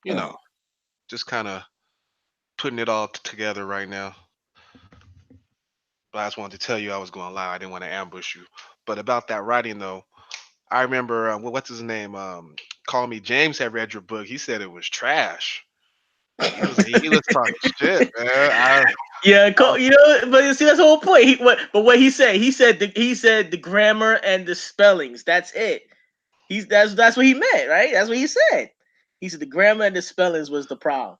you know, just kind of putting it all together right now. But I just wanted to tell you I was going live. I didn't want to ambush you. But about that writing though, I remember what's his name? Call Me James had read your book. He said it was trash. He was talking shit, man. Yeah, I you know, but see that's the whole point. But what he said, he said the grammar and the spellings. That's it. That's what he meant, right? That's what he said. He said the grammar and the spellings was the problem.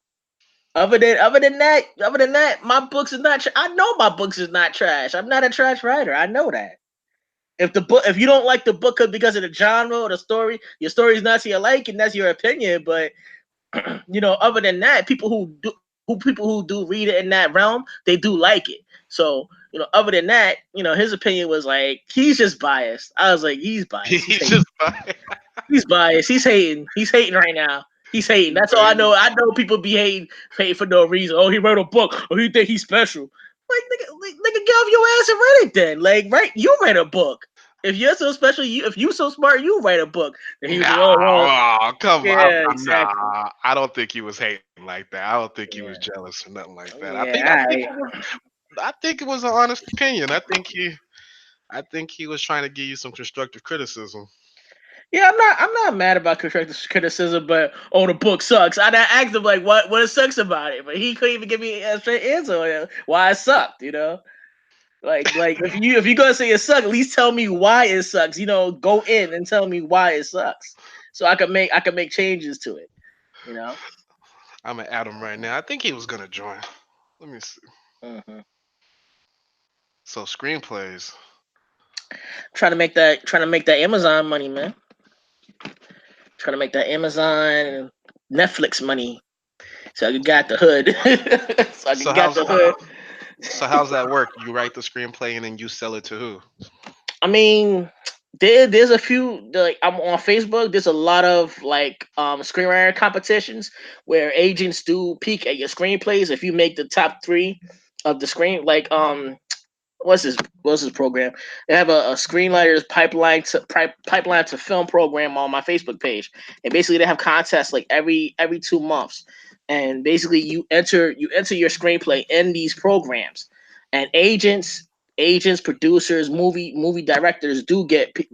Other than that, my books is not. I know my books is not trash. I'm not a trash writer. I know that. If you don't like the book because of the genre or the story, your story is not to your liking. That's your opinion. But other than that, people who do read it in that realm, they do like it. So other than that, his opinion was like he's just biased. I was like, he's biased. He's he's hating. just He's biased. He's hating. He's hating right now. He's hating. That's all I know. I know people be hating for no reason. Oh, he wrote a book. Oh, he think he's special. Nigga, get off your ass and read it then. Like, right? You read a book. If you're so special, if you so smart, you write a book. And he was like, oh, well, no, come on. yeah, exactly. Nah, I don't think he was hating like that. I don't think he was Yeah, jealous or nothing like that. yeah. I think it was an honest opinion. I think he was trying to give you some constructive criticism. Yeah, I'm not mad about constructive criticism, but the book sucks. I asked him like what sucks about it, but he couldn't even give me a straight answer on why it sucked. Like if you gonna say it sucks, at least tell me why it sucks. Go in and tell me why it sucks, so I can make changes to it. You know. I'm gonna add him right now. I think he was gonna join. Let me see. hmm So screenplays. Trying to make that Amazon money, man. Trying to make that Amazon Netflix money, so I can got the hood. so I can So got how's the hood. so how's that work? You write the screenplay and then you sell it to who? I mean, there's a few like I'm on Facebook. There's a lot of like screenwriter competitions where agents do peek at your screenplays. If you make the top three of the screen, like what's this program? They have a screenwriters pipeline to film program on my Facebook page, and basically they have contests like every 2 months, and basically you enter your screenplay in these programs, and agents, producers, movie directors do take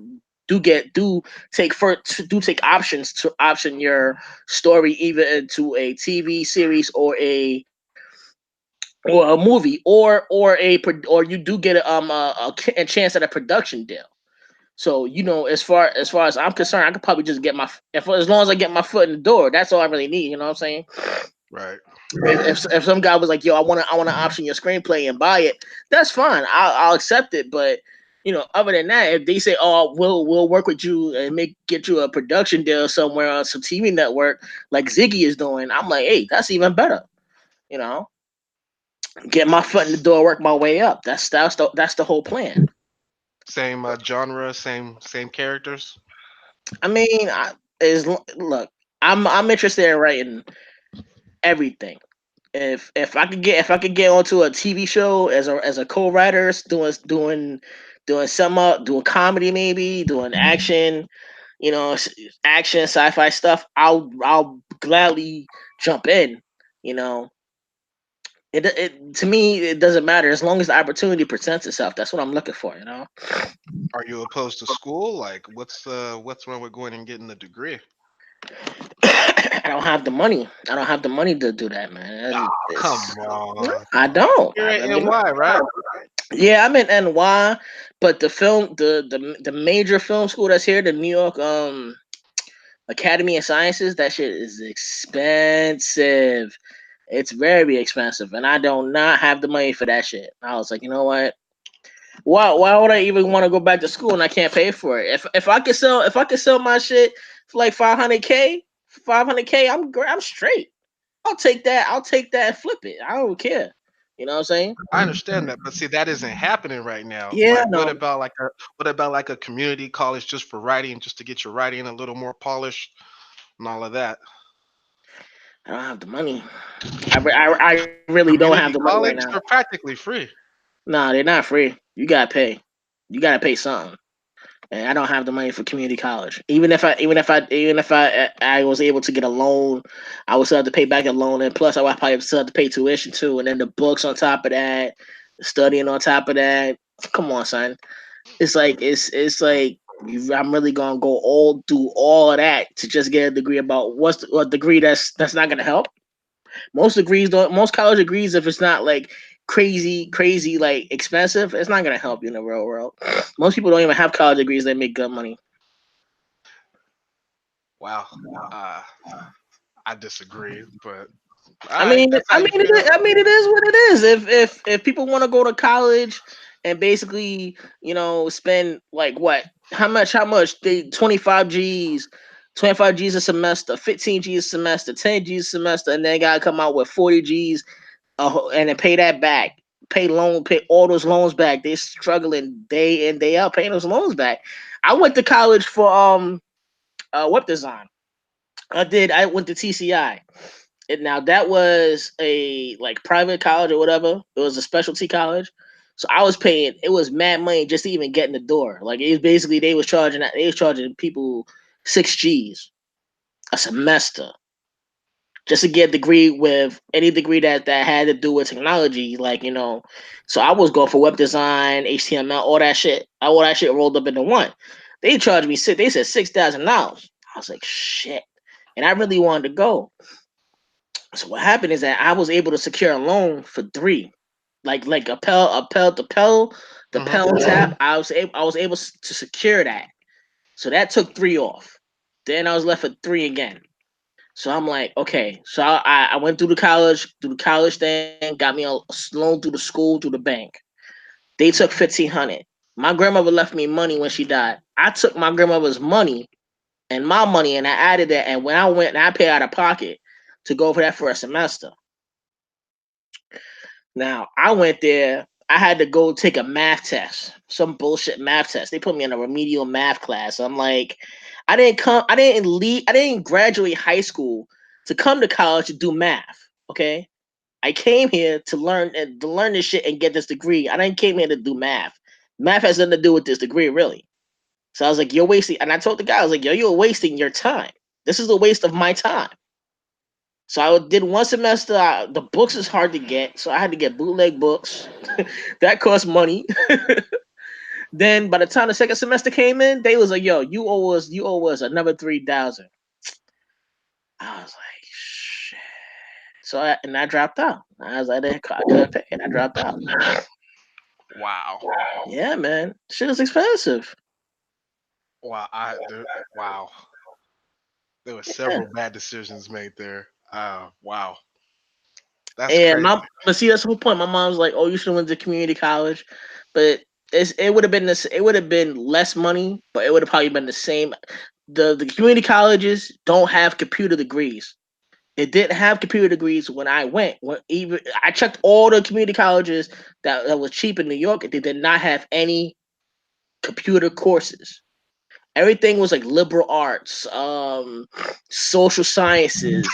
options to option your story either into a TV series or a movie or you do get a chance at a production deal. So as far as I'm concerned, I could probably just get my if as long as I get my foot in the door, that's all I really need. You know what I'm saying? Right. If some guy was like, "Yo, I want to option your screenplay and buy it," that's fine. I'll accept it. But other than that, if they say, "Oh, we'll work with you and get you a production deal somewhere on some TV network like Ziggy is doing," I'm like, "Hey, that's even better." You know, get my foot in the door, work my way up. That's the whole plan. Same genre, same characters. I mean, look, I'm interested in writing everything. If I could get onto a TV show as a co-writer, doing some doing comedy, maybe doing action, action sci-fi stuff, I'll gladly jump in. You know, it to me it doesn't matter as long as the opportunity presents itself. That's what I'm looking for. Are you opposed to school? Like, what's wrong with going and getting a degree? I don't have the money. I don't have the money to do that, man. Oh, And come it's on. I don't. You're I in really NY, right? don't. Yeah, I'm in NY, but the major film school that's here, the New York Academy of Sciences, that shit is expensive. It's very expensive, and I do not have the money for that shit. I was like, you know what? Why would I even want to go back to school and I can't pay for it? If I could sell my shit for like 500K, I'm straight. I'll take that and flip it. I don't care. You know what I'm saying? I understand that, but see, that isn't happening right now. Yeah, Like, no, what about like a community college just for writing, just to get your writing a little more polished and all of that? I don't have the money. I really don't have the Community money right now. college, they're practically free. Nah, they're not free. You gotta pay. You gotta pay something. and I don't have the money for community college. Even if I was able to get a loan, I would still have to pay back a loan, and plus I would probably still have to pay tuition too, and then the books on top of that, studying on top of that. Come on, son. I'm really gonna go all do all of that to just get a degree about a degree that's not gonna help. Most degrees don't. Most college degrees, if it's not like crazy like expensive, it's not gonna help you in the real world. Most people don't even have college degrees that make good money. Wow. Uh, I disagree, but all I right, mean, that's how I you mean, it, feel. I mean, it is what it is. If people want to go to college and basically, spend like what? How much? How much? They 25 G's a semester, 15 G's a semester, 10 G's a semester, and then gotta come out with 40 G's, and then pay that back. Pay all those loans back. They're struggling day in day out paying those loans back. I went to college for web design. I went to TCI. Now that was a like private college or whatever. It was a specialty college. So I was paying. It was mad money just to even get in the door. Like it was basically they was charging people 6 G's a semester just to get a degree with any degree that had to do with technology. So I was going for web design, HTML, all that shit. All that shit rolled up into one. They charged me six. They said $6,000. I was like shit, and I really wanted to go. So what happened is that I was able to secure a loan for three, like the Hmm. Pell tap. I was able to secure that. So that took three off. Then I was left with three again. So I'm like, okay. So I went through the college thing, got me a loan through the school, through the bank. They took 1,500. My grandmother left me money when she died. I took my grandmother's money, and I added that. And when I went and I paid out of pocket to go for that for a semester. Now I went there. I had to go take a math test, some bullshit math test. They put me in a remedial math class. I'm like, I didn't come. I didn't leave. I didn't graduate high school to come to college to do math. Okay, I came here to learn this shit and get this degree. I didn't came here to do math. Math has nothing to do with this degree, really. So I was like, you're wasting. And I told the guy, I was like, yo, you're wasting your time. This is a waste of my time. So I did one semester. The books is hard to get, so I had to get bootleg books. That cost money. Then by the time the second semester came in, they was like, "Yo, you owe us another 3,000." I was like, "Shit." I dropped out. I was like, I couldn't pay, and I dropped out. Wow. Yeah, man, shit is expensive. Wow. Wow. There were Yeah, several bad decisions made there. Wow. That's and crazy. but see, that's the whole point. My mom's like, "Oh, you should have went to community college," but it would have been this. It would have been less money, but it would have probably been the same. The community colleges don't have computer degrees. It didn't have computer degrees when I went. When even I checked all the community colleges that was cheap in New York, they did not have any computer courses. Everything was like liberal arts, social sciences,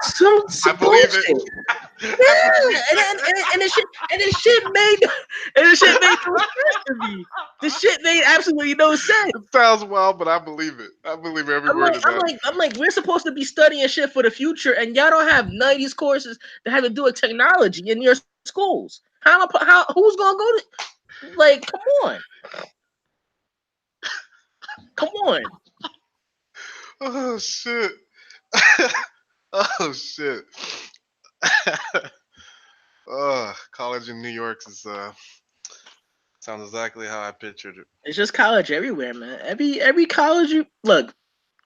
some I believe it. bullshit. I believe Yeah, and the shit made and the shit made no sense to me. The shit made absolutely no sense. it sounds wild, but I believe it. I believe every I'm word like, of I'm that. like, I'm like, we're supposed to be studying shit for the future, and y'all don't have none of these courses that have to do with technology in your schools. Who's gonna go to? Like, on, come on. Oh shit. Oh shit. College in New York is sounds exactly how I pictured it. It's just college everywhere, man. Every college you look.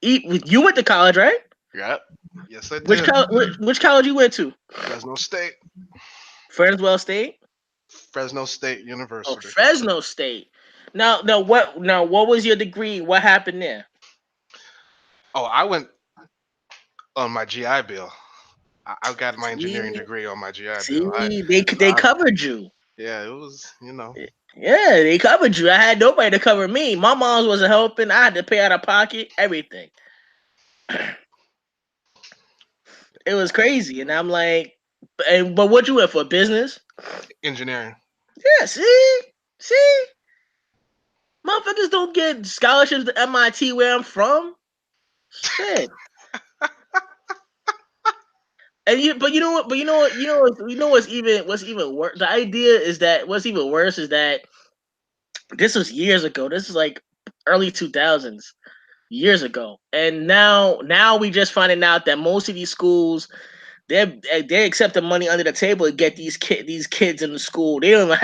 You went to college, right? Yep. Yes, I Which did. college? Which college you went to? Fresno State. Fresno State. Fresno State Oh, University. Fresno State. Now what was your degree? What happened there? Oh, I went on my GI Bill. I got my See, engineering degree on my GI Bill. they I covered you. yeah, it was, Yeah, they covered you. I had nobody to cover me. My mom's wasn't helping. I had to pay out of pocket everything. It was crazy, and I'm like, but what you went for business? engineering. Yeah, see, motherfuckers don't get scholarships to MIT where I'm from. Shit. And but you know what? But you know what's even worse. The idea is that what's even worse is that this was years ago. This is like early 2000s, years ago, and now we just finding out that most of these schools they're accepting money under the table to get these kids in the school. They don't even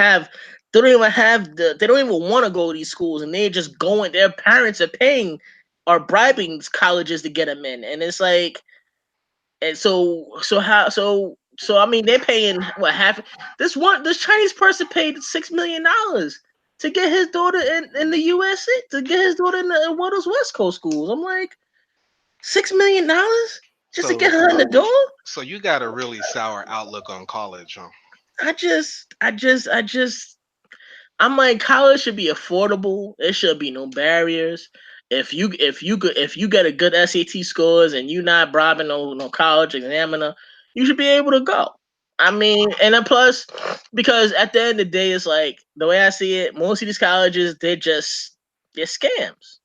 want to go to these schools, and they're just going. Their parents are paying or bribing colleges to get them in, and it's like, and so I mean they're paying what half this Chinese person paid $6 million to get his daughter in the USA, to get his daughter in one of those West Coast schools. I'm like, $6 million just to So get her in the door. so you got a really sour outlook on college, huh? I just I'm like, college should be affordable. There should be no barriers. If you get a good SAT scores and you not bribing no college examiner, you should be able to go. I mean, and then plus, because at the end of the day, it's like the way I see it, most of these colleges they're scams.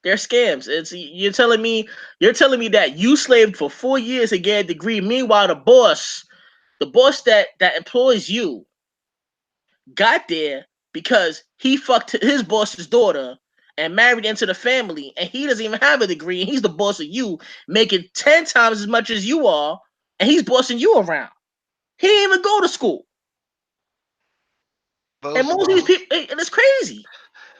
They're scams. It's you're telling me that you slaved for 4 years to get a degree. Meanwhile, the boss that employs you got there because he fucked his boss's daughter and married into the family, and he doesn't even have a degree, and he's the boss of you, making 10 times as much as you are, and he's bossing you around. He didn't even go to school. And Those most of these those people, and it's crazy.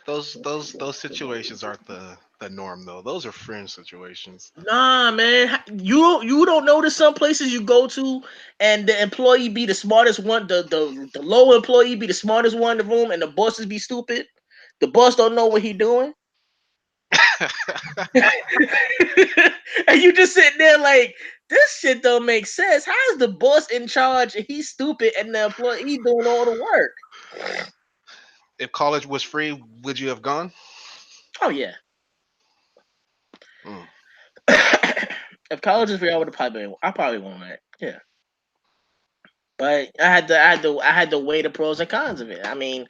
those situations aren't the norm though. Those are fringe situations. Nah, man, you don't notice some places you go to, and the employee be the smartest one, the low employee be the smartest one in the room, and the bosses be stupid. The boss don't know what he doing. And you just sitting there like, this shit don't make sense. How is the boss in charge and he's stupid and the employee he doing all the work? If college was free, would you have gone? Oh yeah. Mm. If college is free, I probably won't. Yeah, but I had to weigh the pros and cons of it. I mean,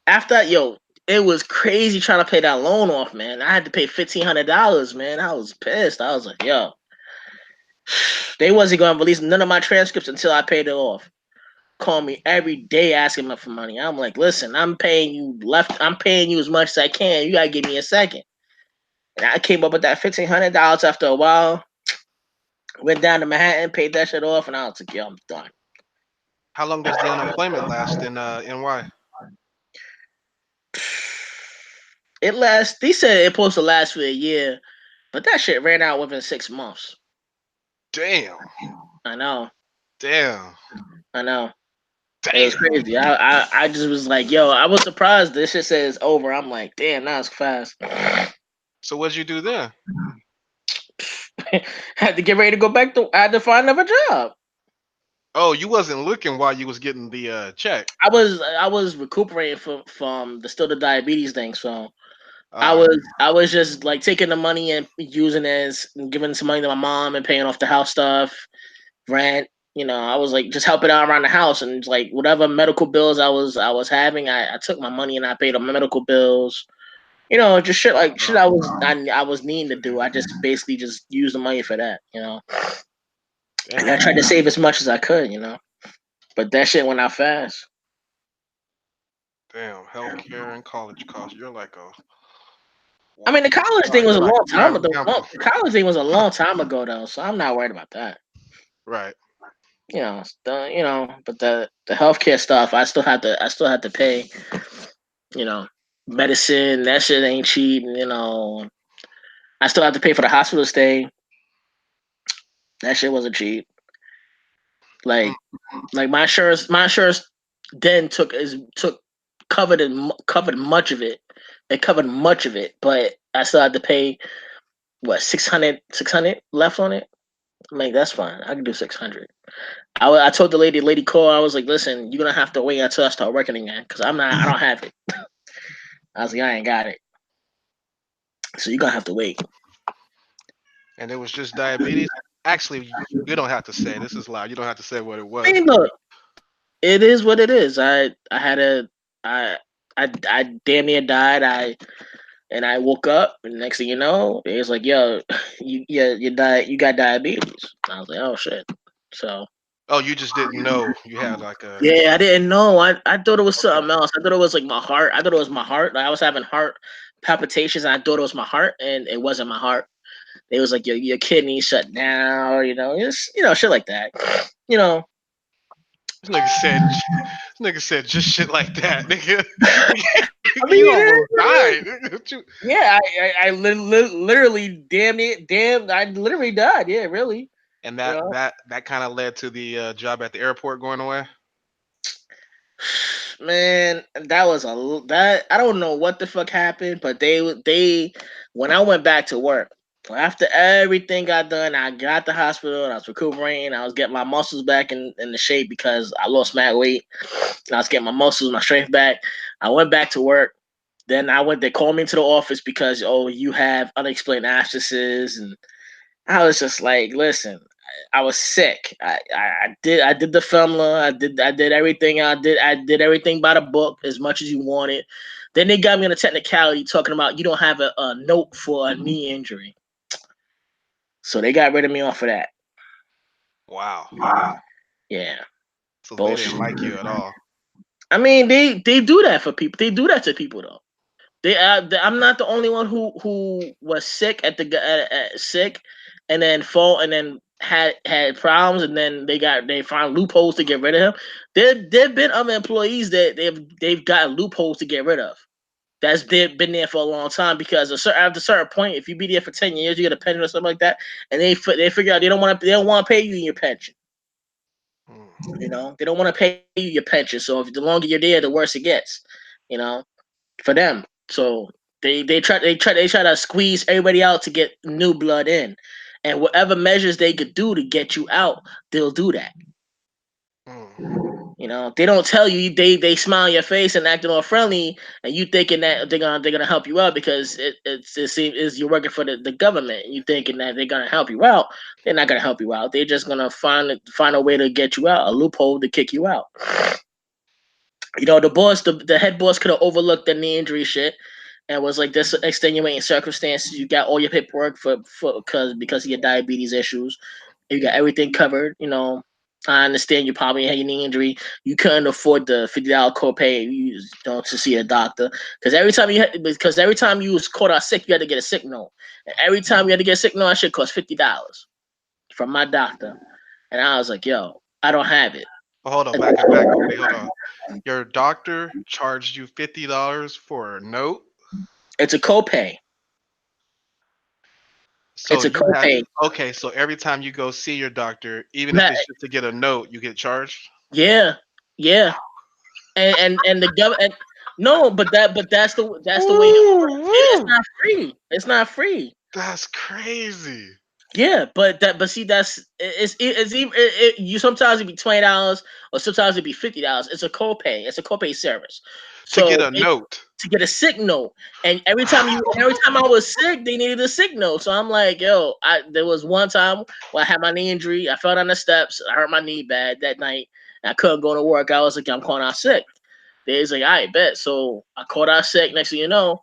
after yo, it was crazy trying to pay that loan off, man. I had to pay $1,500, man. I was pissed. I was like, yo, they wasn't gonna release none of my transcripts until I paid it off. Call me every day asking me for money. I'm like, listen, I'm paying you as much as I can. You gotta give me a second. And I came up with that $1,500 after a while. Went down to Manhattan, paid that shit off, and I was like, yo, I'm done. How long does the unemployment last in NY? It lasts. They said it supposed to last for a year, but that shit ran out within 6 months. Damn, I know, damn, I know. It was damn. crazy. I just was like, yo, I was surprised this shit says over. I'm like, damn, that was fast. So what'd you do then? Had to get ready to go back to. I had to find another job. Oh, you wasn't looking while you was getting the check. I was recuperating from the diabetes thing, so I All right. was I was just like taking the money and using it as giving some money to my mom and paying off the house stuff, rent. I was like just helping out around the house and like whatever medical bills I was having, I took my money and I paid on my medical bills. Just shit like shit Oh, I was needing to do. I just basically just used the money for that. And I damn, tried to save as much as I could. But that shit went out fast. damn. Healthcare and college costs. You're like a I mean, the college thing was you're a like long a time private ago. gamble. The college thing was a long time ago though, so I'm not worried about that. Right. But the healthcare stuff, I still had to pay. You know, medicine that shit ain't cheap. I still have to pay for the hospital stay. That shit wasn't cheap. Mm. Like my insurance then took covered much of it. It covered much of it, but I still had to pay what 600 left on it. I'm like, that's fine. I can do 600. I told the lady call. I was like, listen, you're gonna have to wait until I start working again because I don't have it. I was like, I ain't got it, so you're gonna have to wait. And it was just diabetes. Actually, you don't have to say this is loud. You don't have to say what it I was. mean, look, it is what it is. I had a I I damn near died. I woke up, and next thing you know, it was like, yo, you got diabetes. I was like, oh shit. So Oh, you just didn't know you had like a. yeah, I didn't know. I thought it was Okay. something else. I thought it was like my heart. I thought it was my heart. Like I was having heart palpitations, and I thought it was my heart, and it wasn't my heart. It was like your kidney shut down. It's shit like that. You know. This nigga said. This nigga said just shit like that, nigga. I You mean, almost died. yeah, literally, damn it, damn, I literally died. Yeah, really. And You that know, that that kind of led to the job at the airport going away. man, that was that. I don't know what the fuck happened, but they when I went back to work after everything got done, I got the hospital. And I was recuperating. I was getting my muscles back in the shape because I lost mad weight. And I was getting my muscles, my strength back. I went back to work. Then I went. They called me into the office because you have unexplained abscesses, and I was just like, listen, I was sick. I did the FEMLA. I did everything. I did everything by the book as much as you wanted. Then they got me on a technicality talking about you don't have a note for a knee injury, so they got rid of me off of that. Wow. Yeah, So they didn't bullshit. like you at all. I mean, they do that for people. They do that to people though. I'm not the only one who was sick sick, and then fall and then had problems, and then they found loopholes to get rid of him. There've been other employees that they've got loopholes to get rid of. They've been there for a long time because after a certain point, if you be there for 10 years, you get a pension or something like that, and they figure out they don't want to pay you your pension. Mm. They don't want to pay you your pension. So if the longer you're there, the worse it gets. You know, for them. So they try to squeeze everybody out to get new blood in, and whatever measures they could do to get you out, they'll do that. Mm. They don't tell you. They smile in your face and acting all friendly, and you thinking that they're gonna help you out because it seems is you're working for the government. You thinking that they're gonna help you out. They're not gonna help you out. They're just gonna find a way to get you out, a loophole to kick you out. The head boss could have overlooked the knee injury shit and was like, "This extenuating circumstances. You got all your paperwork for because of your diabetes issues. You got everything covered. I understand you probably had your knee injury. You couldn't afford the $50 copay to see a doctor because every time you was caught out sick, you had to get a sick note. And every time you had to get a sick note, that shit cost $50 from my doctor. And I was like, yo, I don't have it. Well, hold on, back up, back up. Wait, hold on. Your doctor charged you $50 for a note, It's a copay. so It's a you had copay. okay. So every time you go see your doctor, even if it's just to get a note, you get charged. Yeah, yeah, and the government. No, but that's the way it works. It's Ooh, not free. It's not free. that's crazy. Yeah, but see it's even you sometimes it'd be $20 or sometimes it'd be $50. It's a copay. It's a copay service. To get So a note. to get a sick note, and every time I was sick, they needed a sick note. So I'm like, yo, there was one time where I had my knee injury. I fell down the steps. I hurt my knee bad that night. And I couldn't go to work. I was like, I'm calling out sick. They was like, all right, bet. So I called out sick. Next thing you know,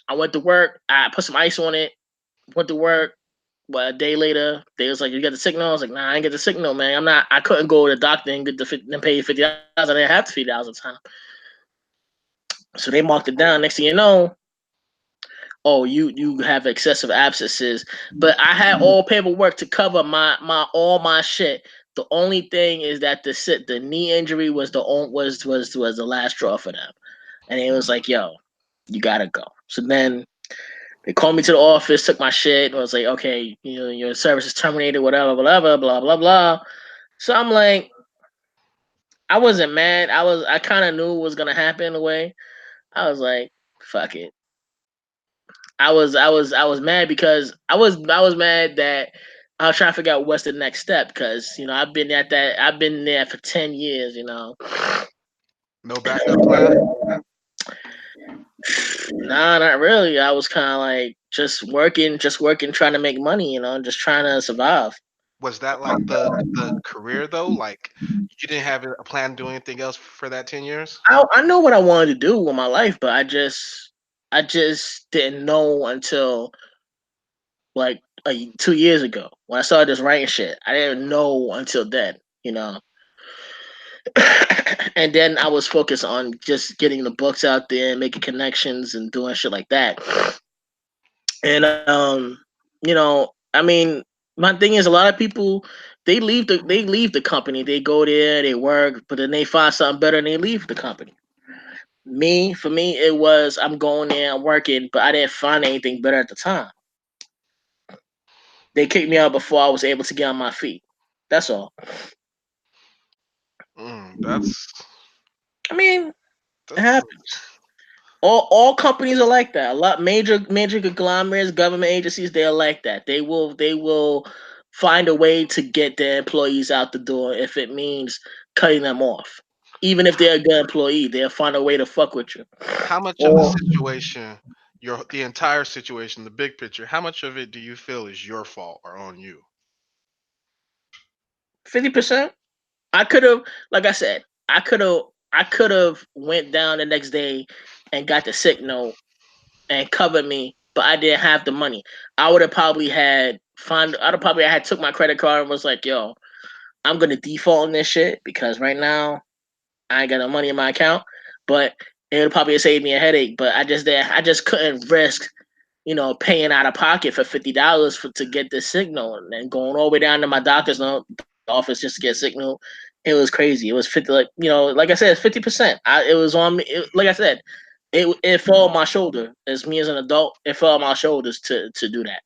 I went to work. I put some ice on it. Went to work. But a day later, they was like, "You got the signal." I was like, "Nah, I ain't get the signal, man. I'm not. I couldn't go to the doctor and get and pay $50. I didn't have the $50 at the time." So they marked it down. Next thing you know, oh, you have excessive abscesses. But I had all paperwork to cover my all my shit. The only thing is that the knee injury was was the last straw for them, and it was like, "Yo, you gotta go." So then they called me to the office, took my shit, and was like, okay, your service is terminated, whatever, whatever, blah, blah, blah. So I'm like, I wasn't mad. I kind of knew what was gonna happen in a way. I was like, fuck it. I was mad because I was mad that I was trying to figure out what's the next step because I've been there for 10 years. No backup plan. Nah, not really. I was kind of like just working, trying to make money. Just trying to survive. Was that like the career though? Like you didn't have a plan to do anything else for that 10 years? I know what I wanted to do with my life, but I just didn't know until like 2 years ago when I started this writing shit. I didn't know until then, you know. And then I was focused on just getting the books out there and making connections and doing shit like that. And you know, I mean, my thing is a lot of people they leave the company, they go there, they work, but then they find something better and they leave the company. For me, it was I'm going there, I'm working, but I didn't find anything better at the time. They kicked me out before I was able to get on my feet. That's all. That's I mean, it that's happens. All companies are like that. A lot major conglomerates, government agencies, they're like that. They will find a way to get their employees out the door if it means cutting them off. Even if they're a good employee, they'll find a way to fuck with you. how much of the Or situation, the entire situation, the big picture, how much of it do you feel is your fault or on you? 50%. I could have, like I said, I could have went down the next day and got the sick note and covered me, but I didn't have the money. I would have probably had find. I'd have probably had took my credit card and was like, "Yo, I'm gonna default on this shit because right now I ain't got no money in my account." But it would probably save me a headache. But I just couldn't risk, paying out of pocket for $50 to get this signal and then going all the way down to my doctor's office just to get signal. It was crazy. It was 50, like I said, it's 50%. It was on me. Like I said, it fell on my shoulder as me as an adult. It fell on my shoulders to do that.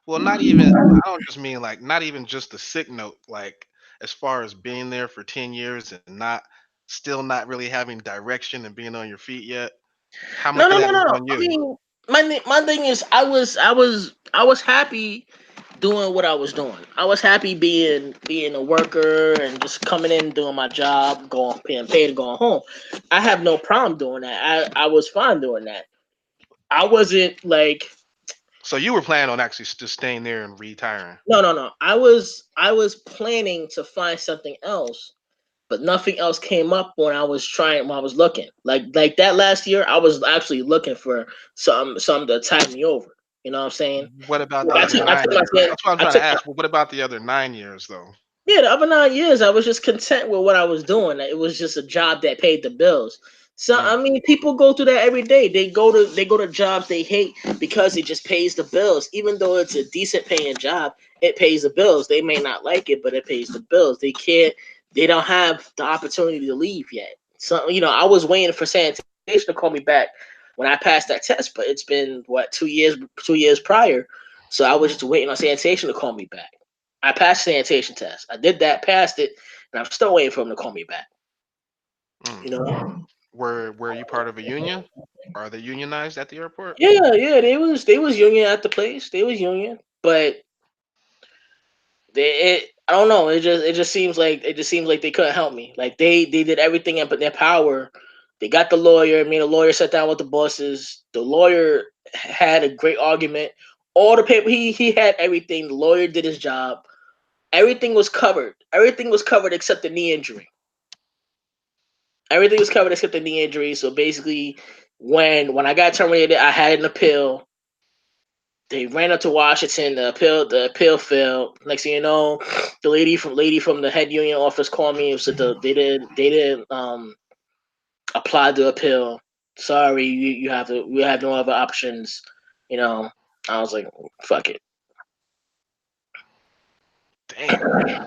Well, not even I don't just mean like not even just the sick note, like as far as being there for 10 years and not really having direction and being on your feet yet. How No, much of no, that no, was no. on I you? mean, my thing is, I was happy doing what I was doing. I was happy being a worker and just coming in doing my job, going being paid and going home. I have no problem doing that. I was fine doing that. I wasn't like So you were planning on actually just staying there and retiring. no, no, no. I was planning to find something else, but nothing else came up when I was looking. Like that last year, I was actually looking for something to tide me over. You know what I'm saying? What about the Like, other I nine took my years? That's what I'm I trying to took ask. Well, what about the other 9 years though? Yeah, the other 9 years, I was just content with what I was doing. It was just a job that paid the bills. So I Mm. mean, people go through that every day. They go to jobs they hate because it just pays the bills. Even though it's a decent paying job, it pays the bills. They may not like it, but it pays the bills. They can't. They don't have the opportunity to leave yet. So I was waiting for sanitation to call me back when I passed that test, but it's been what 2 years, 2 years prior. So I was just waiting on sanitation to call me back. I passed the sanitation test. I did that, passed it, and I'm still waiting for him to call me back. Mm. You know? Were you part of a union? Are they unionized at the airport? Yeah, yeah. They was union at the place. They was union, but I don't know. It just seems like they couldn't help me. Like they did everything in their power. They got the lawyer. I mean, the lawyer sat down with the bosses. The lawyer had a great argument. All the paper he had everything. The lawyer did his job. Everything was covered. Everything was covered except the knee injury. Everything was covered except the knee injury. So basically, when I got terminated, I had an appeal. They ran up to Washington. The appeal failed. Next thing you know, the lady from the head union office called me and said they didn't apply the appeal. Sorry, you have to. We have no other options. You know, I was like, fuck it. Damn.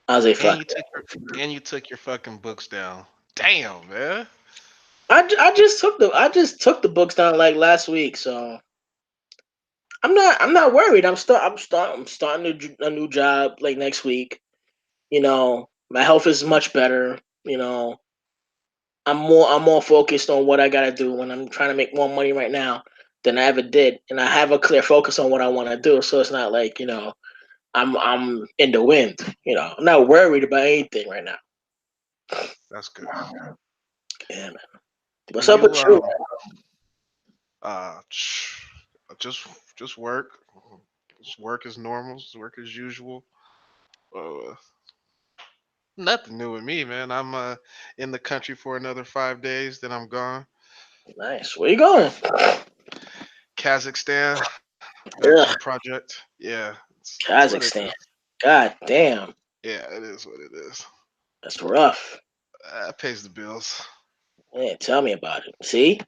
I was like, And fuck you it. took your and you took your fucking books down. Damn, man. I just took the books down like last week, so I'm not worried. I'm starting a new job like next week. My health is much better. I'm more focused on what I gotta do when I'm trying to make more money right now than I ever did, and I have a clear focus on what I want to do. So it's not like I'm in the wind. I'm not worried about anything right now. That's good. Yeah, man. Do What's up you with you? uh just just work, Just work as normal, just work as usual. Uh, Nothing new with me, man. I'm in the country for another 5 days, then I'm gone. Nice. Where you going? Kazakhstan, got a Ugh, project. Yeah, it's what it is. Kazakhstan. God damn, Yeah, it is what it is. that's rough. Pays the bills. Man, tell me about it. See,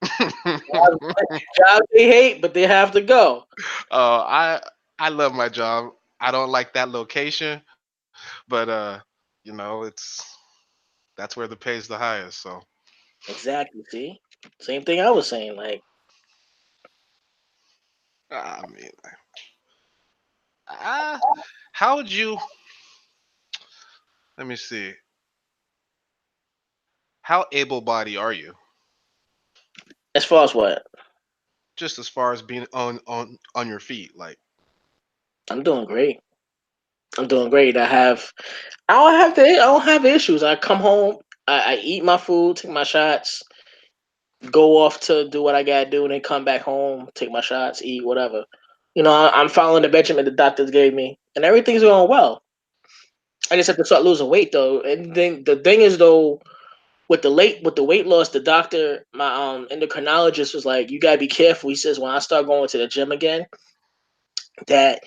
jobs they hate, but they have to go. I love my job. I don't like that location, but it's that's where the pay's the highest. So Exactly. See, same thing I was saying. Like, I mean, uh, how would you? Let me see. How able-bodied are you? as far as what, Just as far as being on your feet, like I'm doing great. I'm doing great. I don't have issues. I come home, I eat my food, take my shots, go off to do what I gotta do, and then come back home, take my shots, eat whatever. I'm following the regimen the doctors gave me, and everything's going well. I just have to start losing weight though. And then the thing is though, with the weight loss, the doctor, my endocrinologist was like, you gotta be careful. He says when I start going to the gym again, that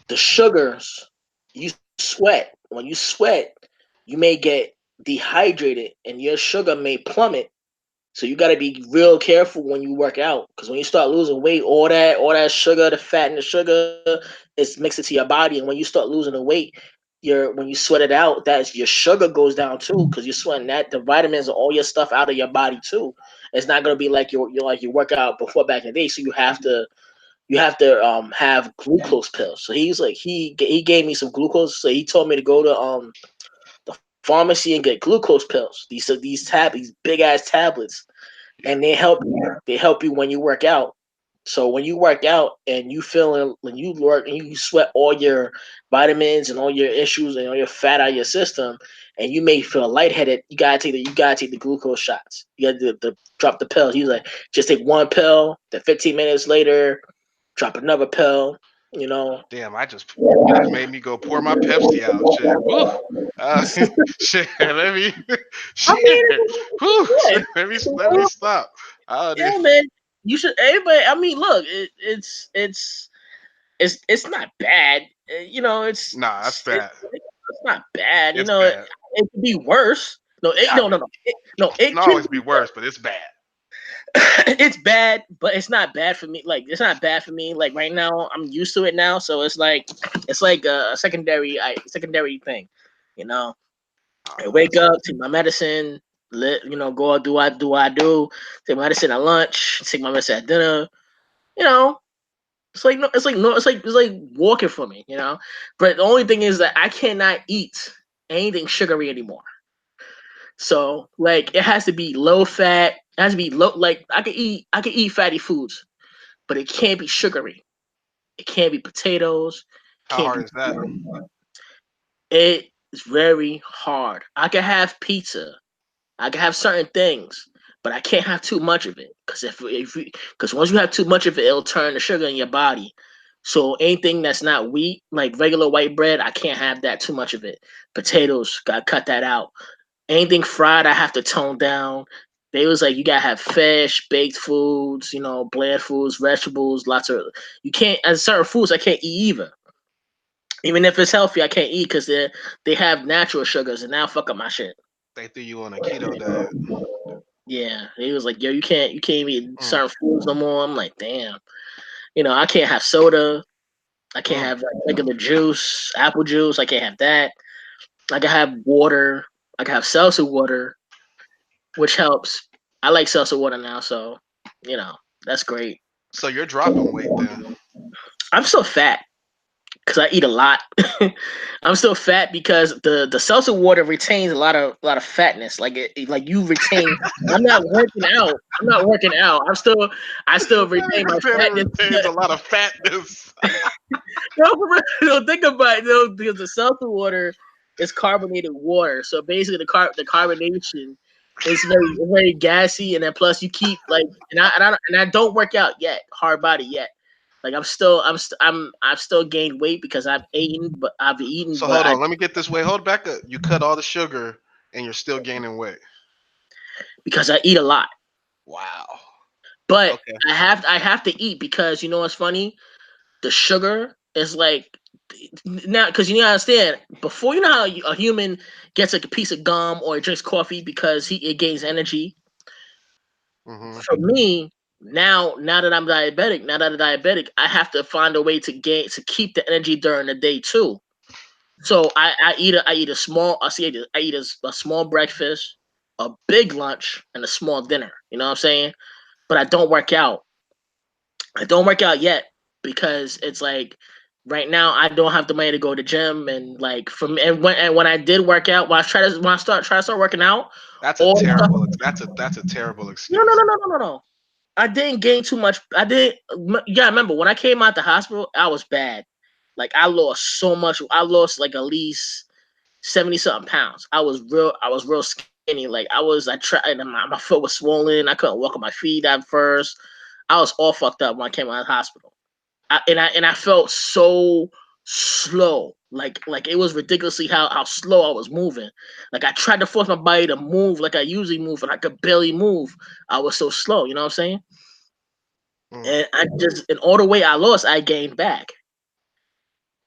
the sugars you sweat. When you sweat, you may get dehydrated and your sugar may plummet. So you got to be real careful when you work out because when you start losing weight, all that sugar, the fat and the sugar, is mixed into your body, and when you start losing the weight, when you sweat it out, that's your sugar goes down too because you're sweating that the vitamins and all your stuff out of your body too. It's not gonna be like your workout before back in the day. So you have to have glucose pills. So he's like he gave me some glucose. So he told me to go to the pharmacy and get glucose pills. These big ass tablets, and yeah. they help you when you work out. So when you work out and when you work and you sweat all your vitamins and all your issues and all your fat out of your system, and you may feel lightheaded, you gotta take the glucose shots. You gotta drop the pills. He was like, just take one pill. Then 15 minutes later, drop another pill. You know. Damn, you just made me go pour my Pepsi out. Shit. Woo. Uh, shit. Let me. I Shit. mean, Whew, yeah, shit. Let me stop. Oh, yeah, man. You should. Everybody. I mean, look, it's not bad. nah, that's bad. It's not bad. It's bad. It could be worse. No, I no, mean, no, no. No, it it can can always be be worse, but it's bad. it's bad, but it's not bad for me. Like it's not bad for me. Like right now, I'm used to it now, so it's like a secondary thing. You know, I wake That's up, take my medicine, go out, do, take my medicine at lunch, take my medicine at dinner. You know, it's like no, it's like no, it's like walking for me. But the only thing is that I cannot eat anything sugary anymore. So like it has to be low fat. It has to be low. Like I can eat fatty foods, but it can't be sugary. It can't be potatoes. how Can't hard be. is that? It is very hard. I can have pizza. I can have certain things, but I can't have too much of it because because once you have too much of it, it'll turn the sugar in your body. So anything that's not wheat, like regular white bread, I can't have that too much of it. Potatoes, gotta cut that out. Anything fried, I have to tone down. They was like, you gotta have fish, baked foods, bland foods, vegetables, lots of. You can't, as certain foods, I can't eat either. Even if it's healthy, I can't eat because they have natural sugars and now fuck up my shit. They threw you on a keto diet. Yeah, he was like, yo, you can't eat Mm, certain foods no more. I'm like, damn. I can't have soda. I can't mm. have like regular juice, apple juice. I can't have that. I can have water. I can have seltzer water, which helps. I like seltzer water now, so you know that's great. So you're dropping weight then? I'm still fat because I eat a lot. I'm still fat because the seltzer water retains a lot of fatness. Like you retain. I'm not working out. I'm not working out. I still retain Nigga my said it fatness. retains a lot of fatness. No, for real, no, think about it. No, because the seltzer water is carbonated water. So basically, the carbonation is very gassy, and then plus you keep like, and I don't work out yet, hard body yet. Like I've still gained weight because I've eaten, So but hold I on, let me get this way. Hold back up. You cut all the sugar and you're still gaining weight. because I eat a lot. Wow. But Okay. I have to eat because you know what's funny? The sugar is like now because you need to understand before you know how a human gets like a piece of gum or drinks coffee because it gains energy. Mhm. For me now that I'm diabetic, I have to find a way to keep the energy during the day too. So I eat a small I eat a small breakfast, a big lunch, and a small dinner. You know what I'm saying? But I don't work out. I don't work out yet because it's like right now I don't have the money to go to gym and like from and when I did work out when I start working out That's a all the stuff. terrible. That's a terrible No, no, excuse. no, no, no, no, no. I didn't gain too much. I didn't. Yeah, remember when I came out the hospital, I was bad. Like I lost so much. I lost like at least 70 something pounds. I was real skinny. Like I tried and my foot was swollen. I couldn't walk on my feet at first. I was all fucked up when I came out of the hospital. And I felt so slow. Like it was ridiculously how slow I was moving. Like I tried to force my body to move like I usually move and I could barely move. I was so slow, you know what I'm saying? Mm. And I just in all the weight I lost, I gained back.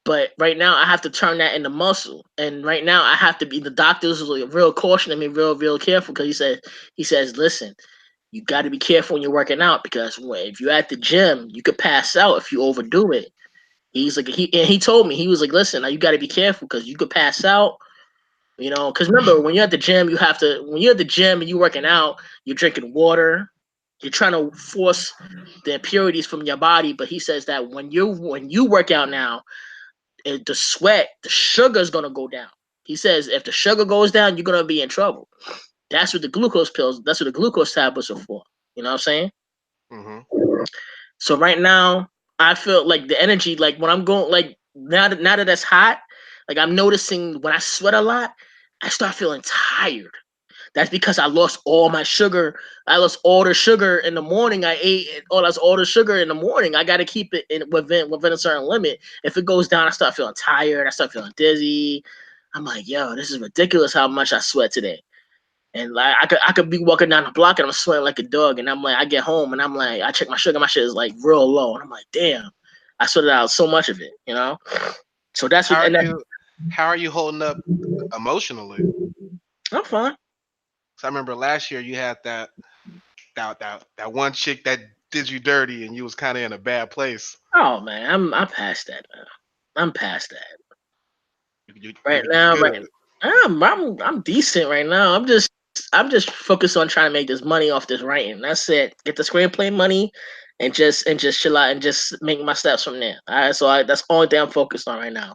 But right now I have to turn that into muscle. And right now I have to be the doctors was like real cautioning me, real careful because he says, listen, you got to be careful when you're working out because if you're at the gym, you could pass out if you overdo it. He told me he was like, listen, now you got to be careful because you could pass out. Because remember when you're at the gym, when you're at the gym and you're working out, you're drinking water. You're trying to force the impurities from your body, but he says that when you work out now, the sweat, the sugar is gonna go down. He says if the sugar goes down, you're gonna be in trouble. That's what the glucose tablets are for. You know what I'm saying? Mhm. So right now, I feel like the energy, like when I'm going, like now that it's hot, like I'm noticing when I sweat a lot, I start feeling tired. That's because I lost all my sugar. I lost all the sugar in the morning. I ate all that's all the sugar in the morning. I got to keep it within a certain limit. If it goes down, I start feeling tired. I start feeling dizzy. I'm like, yo, this is ridiculous how much I sweat today. And like I could be walking down the block and I'm sweating like a dog. And I'm like, I get home and I'm like, I check my sugar, my shit is like real low. And I'm like, damn, I sweated out so much of it. So that's How what are and you? How are you holding up emotionally? I'm fine. So I remember last year you had that one chick that did you dirty and you was kind of in a bad place. Oh man, I'm past that, man. I'm past that. Right You now, right good. I'm decent right now. I'm just focused on trying to make this money off this writing. That's it. Get the screenplay money and just chill out and just make my steps from there. All right, so that's the only thing I'm focused on right now.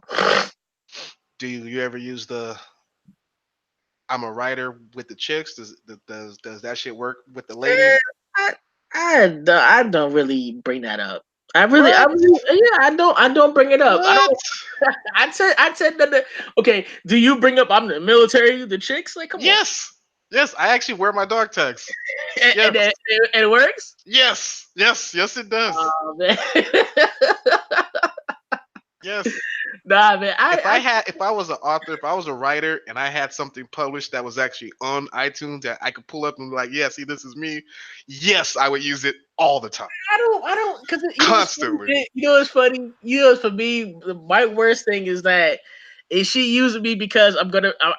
Do you ever use the I'm a writer with the chicks? Does that shit work with the Eh, ladies? I I don't really bring that up. I What? really, yeah, I don't bring it up. I What? don't. I said that. Okay, do you bring up I'm in the military? The chicks, like, come on, Yes. Yes, I actually wear my dog tags. Yes. and it works. Yes. Yes. Yes, it does. Oh man. Yes. Nah, man. If I was an author, if I was a writer and I had something published that was actually on iTunes that I could pull up and be like, yeah, see, this is me. Yes, I would use it all the time. I don't, because you know what's funny. Constantly. You know what's funny. For me, my worst thing is that is she using me because I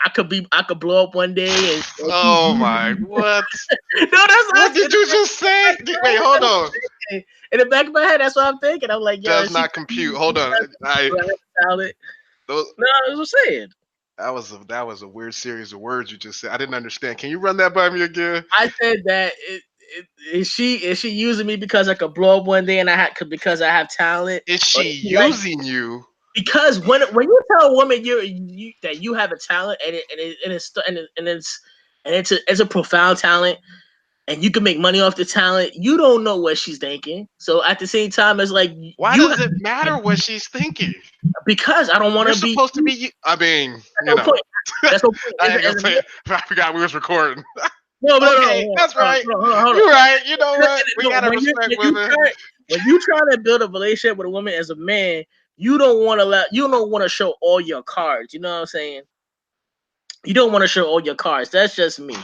could blow up one day and she's Oh using my, me. what? No, that's What not did you just say? Wait, hold on. in the back of my head. That's what I'm thinking. I'm like, yo, Does is she not compute. using me Hold on. because I have talent? Those, No, that's what I'm saying. that was a weird series of words you just said. I didn't understand. Can you run that by me again? I said that is she using me because I could blow up one day and because I have talent, Is or she is she like using you? because when you tell a woman that you have a talent and it's a profound talent and you can make money off the talent, you don't know what she's thinking. So at the same time, it's like Why you have does it matter what she's thinking? because I don't want You're to be. supposed to be. I mean, That's you no know, point. That's no point. I ain't gonna say. I forgot we was recording. No, no, no, Okay, hold that's on, right. hold on, hold on. You're right. You know what? We No, gotta respect women. when you try to build a relationship with a woman as a man, you don't want to show all your cards. You know what I'm saying? You don't want to show all your cards. That's just me.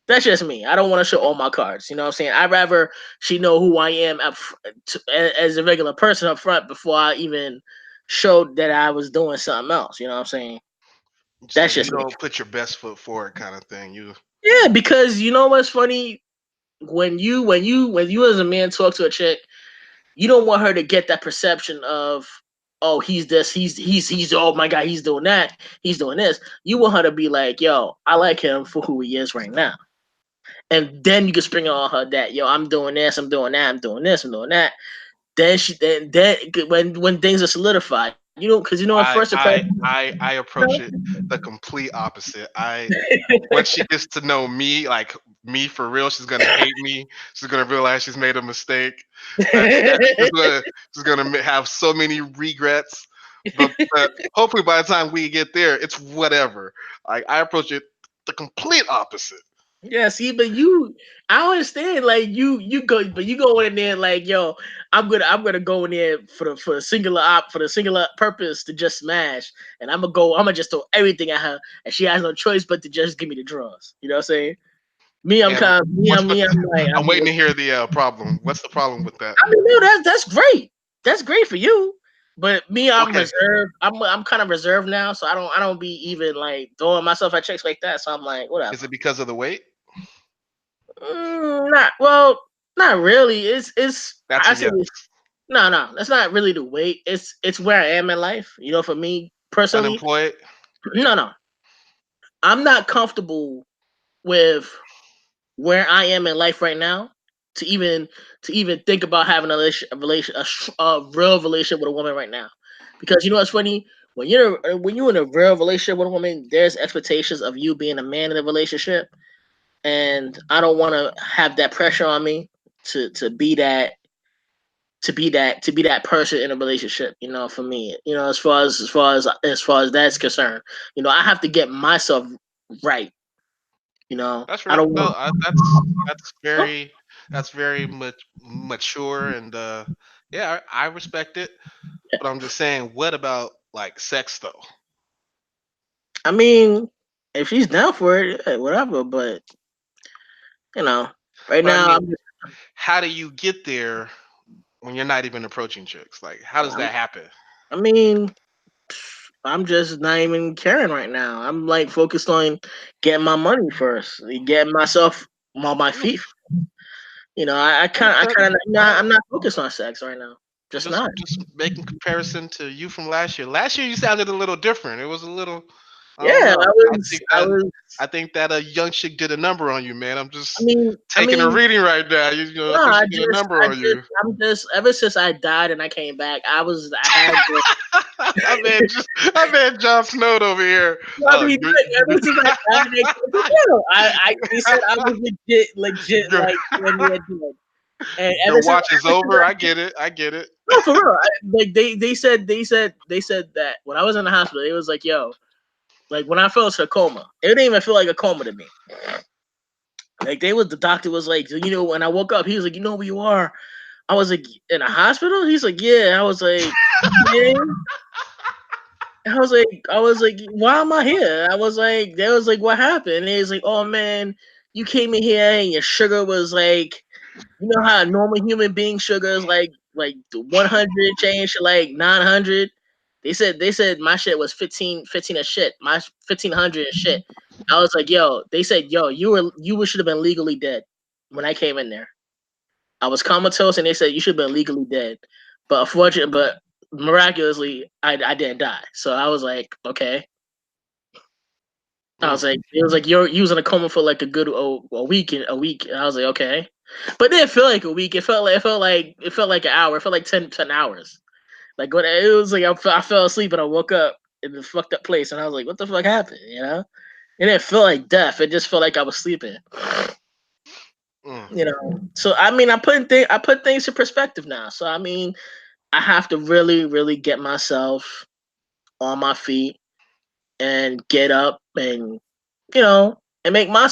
That's just me. I don't want to show all my cards. You know what I'm saying? I'd rather she know who I am as a regular person up front before I even showed that I was doing something else. You know what I'm saying? So That's you just me. don't put your best foot forward, kind of thing. You Yeah, because you know what's funny? When you as a man talk to a chick, you don't want her to get that perception of, oh, he's this, he's oh my god, he's doing that, he's doing this. You want her to be like, yo, I like him for who he is right now. And then you can spring on her that, yo, I'm doing this, I'm doing that, I'm doing this, I'm doing that. Then when things are solidified, because first impression, I approach it the complete opposite. I Once she gets to know me, like me for real, she's gonna hate me. She's gonna realize she's made a mistake. She's gonna have so many regrets. But hopefully by the time we get there, it's whatever. Like I approach it the complete opposite. Yeah, see, but I understand. Like you go in there like, yo, I'm gonna go in there for the singular purpose to just smash, and I'm gonna just throw everything at her, and she has no choice but to just give me the draws. You know what I'm saying? Me, I'm And kind of me, what's I'm but me, I'm like, I'm waiting to hear the problem. What's the problem with that? I mean, no, that's great. That's great for you. But me, I'm Okay, reserved. I'm kind of reserved now, so I don't be even like throwing myself at chicks like that. So I'm like, whatever. is it because of the weight? Not well, not really. It's That's I a say yes. no, no. That's not really the weight. It's where I am in life. For me personally, Unemployed. no, no. I'm not comfortable with where I am in life right now to even think about having a real relationship with a woman right now. Because what's funny, when you're in a real relationship with a woman, there's expectations of you being a man in the relationship, and I don't want to have that pressure on me to be that person in a relationship. For me, as far as that's concerned, I have to get myself right. That's I real. don't No, want. that's very much mature and yeah, I respect it. But I'm just saying, what about like sex though? I mean, if she's down for it, yeah, whatever. But you know, right But I now, mean, how do you get there when you're not even approaching chicks? Like, how does I'm, that happen? I mean, I'm just not even caring right now. I'm like focused on getting my money first, getting myself on my Mm, feet. I kind of, I'm not focused on sex right now. Just not. Just making comparison to you from last year. Last year you sounded a little different. It was a little, I don't Yeah, know. I was. I think that a young chick did a number on you, man. I'm I just mean, I taking a mean, reading right now. I no, think she did a number I on just, you. I'm just. Ever since I died and I came back, I had. I man John Snowed over here. I mean, look, ever since I died, they said I was legit, your, like when they had died. And your watch is over. I get it. I get it. no, for real, like they said that when I was in the hospital, it was like, yo, like when I fell into a coma, it didn't even feel like a coma to me. Like the doctor was like, when I woke up, he was like, you know where you are. I was like, in a hospital. He's like, yeah. I was like, yeah. I was like, why am I here? I was like, they was like, what happened? And he's like, oh man, you came in here and your sugar was like, how a normal human being sugar is like the 100 change to like 900. They said my shit was 15 of shit. My 1500 is shit. I was like, yo. They said, yo, should have been legally dead when I came in there. I was comatose, and they said you should have been legally dead. But miraculously, I didn't die. So I was like, okay. I was Mm. like, it was like you was in a coma for like a good a week and a week. And I was like, okay, but it didn't feel like a week. It felt like an hour. It felt like 10 hours. Like when it was like I fell asleep and I woke up in the fucked up place, and I was like, what the fuck happened? It didn't feel like death. It just felt like I was sleeping. Mm. So I mean, I put things in perspective now. So I mean, I have to really, really get myself on my feet and get up and you know and make my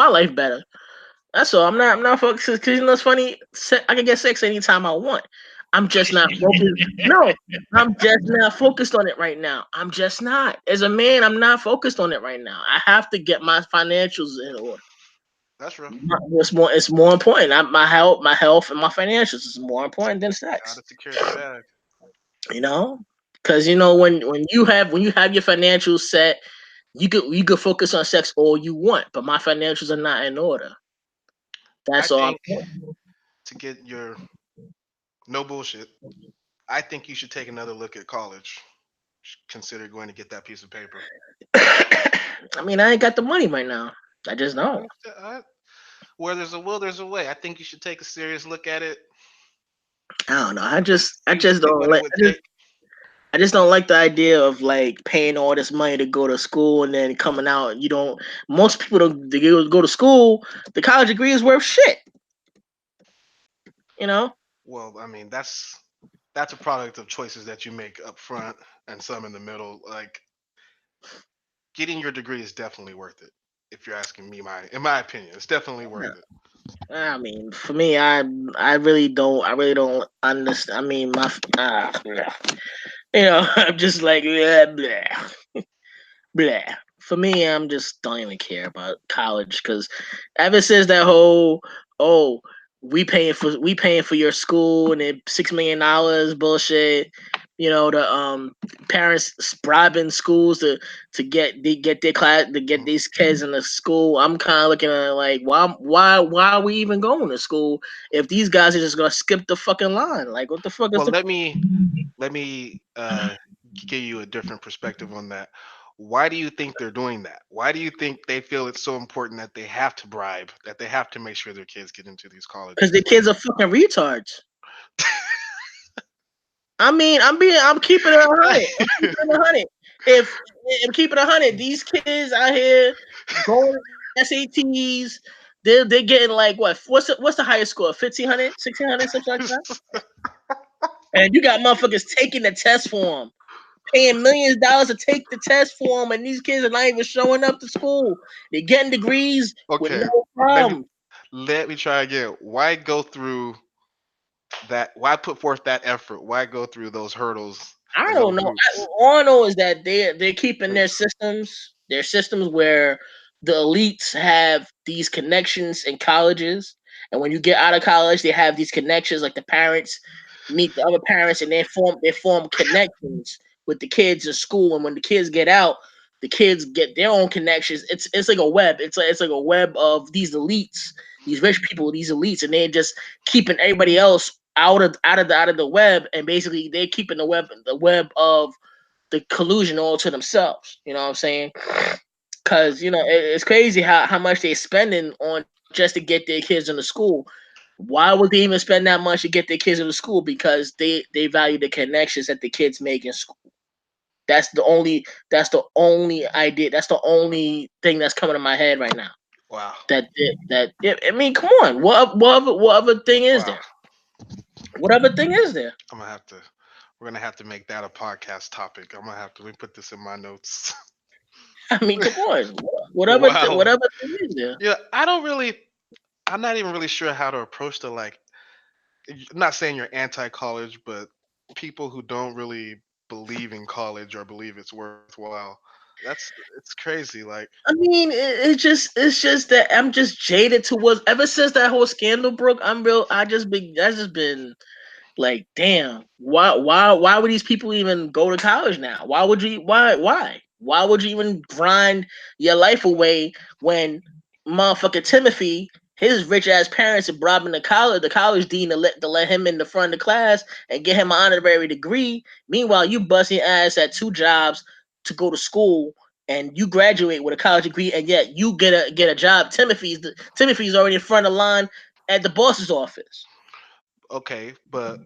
life better. That's all. I'm not focused because you know it's funny. I can get sex anytime I want. I'm just not focused. No, I'm just not focused on it right now. I'm just not. As a man, I'm not focused on it right now. I have to get my financials in order. That's real. What's more? It's more important. My health, and my financials is more important than sex. Gotta secure the bag. You know, because you know when you have your financials set, you could focus on sex all you want, but my financials are not in order. I That's all. think to get your no bullshit, I think you should take another look at college. Consider going to get that piece of paper. I mean, I ain't got the money right now. I just I don't. understand. Where there's a will, there's a way. I think you should take a serious look at it. I don't know. I just See don't what it like. would take. I just don't like the idea of like paying all this money to go to school and then coming out. You don't. Most people don't they go to school. The college degree is worth shit. You know. Well, I mean, that's a product of choices that you make up front and some in the middle. Like getting your degree is definitely worth it. If you're asking me, my in my opinion, it's definitely worth it. I mean, for me, I really don't. I really don't understand. I mean, you know, I'm just like blah, blah, blah. For me, I'm just don't even care about college because ever since that whole oh we paying for your school and then $6 million bullshit. You know the parents bribing schools to get their class to get Mhm. these kids in the school. I'm kind of looking at it like why are we even going to school if these guys are just gonna skip the fucking line? Like what the fuck is Well, the let me give you a different perspective on that. Why do you think they're doing that? Why do you think they feel it's so important that they have to bribe, that they have to make sure their kids get into these because the colleges? Like, kids are fucking retards. I mean, I'm keeping it 100. I'm keeping it 100. If I'm keeping it 100, these kids out here going SATs, they're getting like what? What's the highest score? 1,500, 1,600, something like that. And you got motherfuckers taking the test for them, paying millions of dollars to take the test for them, and these kids are not even showing up to school. They're getting degrees with okay, no let me problem. let me try again. Why go through that? Why put forth that effort? Why go through those hurdles I and don't those know. hoops? All I know is that they're keeping Wait, their systems where the elites have these connections in colleges, and when you get out of college, they have these connections. Like the parents meet the other parents, and they form connections with the kids in school. And when the kids get out, the kids get their own connections. It's like a web. It's like a web of these elites, these rich people, these elites, and they're just keeping everybody else out of the web, and basically they're keeping the web of the collusion all to themselves. You know what I'm saying? Because you know it's crazy how much they're spending on just to get their kids into school. Why would they even spend that much to get their kids into school? Because they value the connections that the kids make in school. That's the only idea. That's the only thing that's coming to my head right now. wow, That yeah, I mean, come on. What other thing is wow. there? What other thing is there? I'm gonna have to. We're gonna have to make that a podcast topic. I'm gonna have to. Let me put this in my notes. I mean, come on. Wow. Whatever thing is there. Yeah, I don't really. I'm not even really sure how to approach the like. I'm not saying you're anti-college, but people who don't really believe in college or believe it's worthwhile. That's it's crazy. Like, I mean, it's just that I'm just jaded towards ever since that whole scandal broke. I'm real. I just been like, damn, why would these people even go to college now? Why would you even grind your life away when motherfucker Timothy, his rich ass parents are bribing the college dean to let him in the front of the class and get him an honorary degree. Meanwhile, you bust your ass at two jobs to go to school and you graduate with a college degree and yet you get a job. Timothy's already in front of the line at the boss's office. okay, but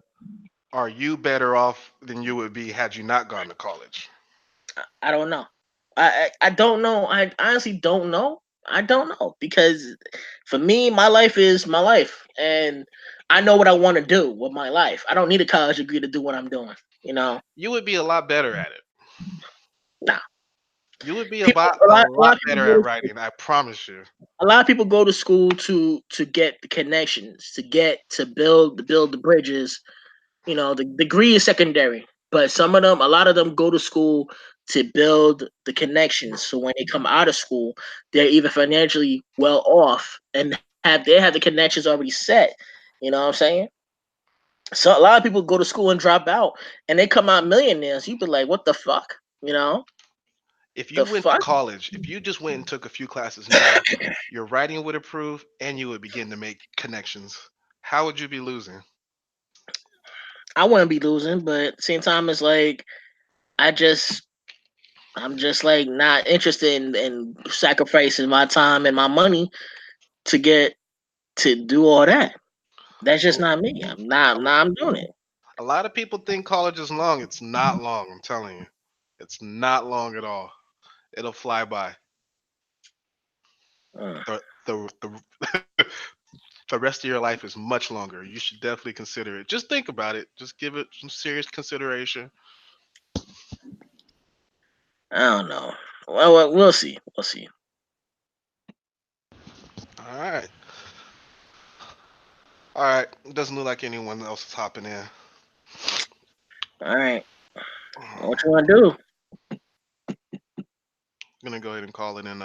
are you better off than you would be had you not gone to college? I don't know. I don't know. I honestly don't know. I don't know because for me, my life is my life, and I know what I want to do with my life. I don't need a college degree to do what I'm doing. You know, You would be a lot better at it. nah. You would be People, a a lot lot of people better go at to school. writing, I promise you. A lot of people go to school to get the connections, to get to build the bridges. You know, the degree is secondary, but some of them, a lot of them go to school to build the connections. So when they come out of school, they're either financially well off and have the connections already set. You know what I'm saying? So a lot of people go to school and drop out, and they come out millionaires. You be like, what the fuck? You know, If you the went to fuck? college, if you just went and took a few classes now, your writing would improve and you would begin to make connections. How would you be losing? I wouldn't be losing, but at the same time, it's like I just I'm just like not interested in sacrificing my time and my money to get to do all that. That's A, just not me. a, I'm doing it. a lot of people think college is long. It's not long, I'm telling you. It's not long at all. It'll fly by. Mm. The the rest of your life is much longer. You should definitely consider it. Just think about it. Just give it some serious consideration. I don't know. Well, we'll see. We'll see. All right. All right. Doesn't look like anyone else is hopping in. All right. I'm What you want to do? gonna go ahead and call it and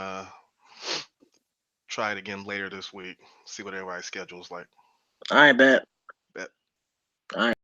try it again later this week. See what everybody's schedule is like. All right, bet. Bet. All right.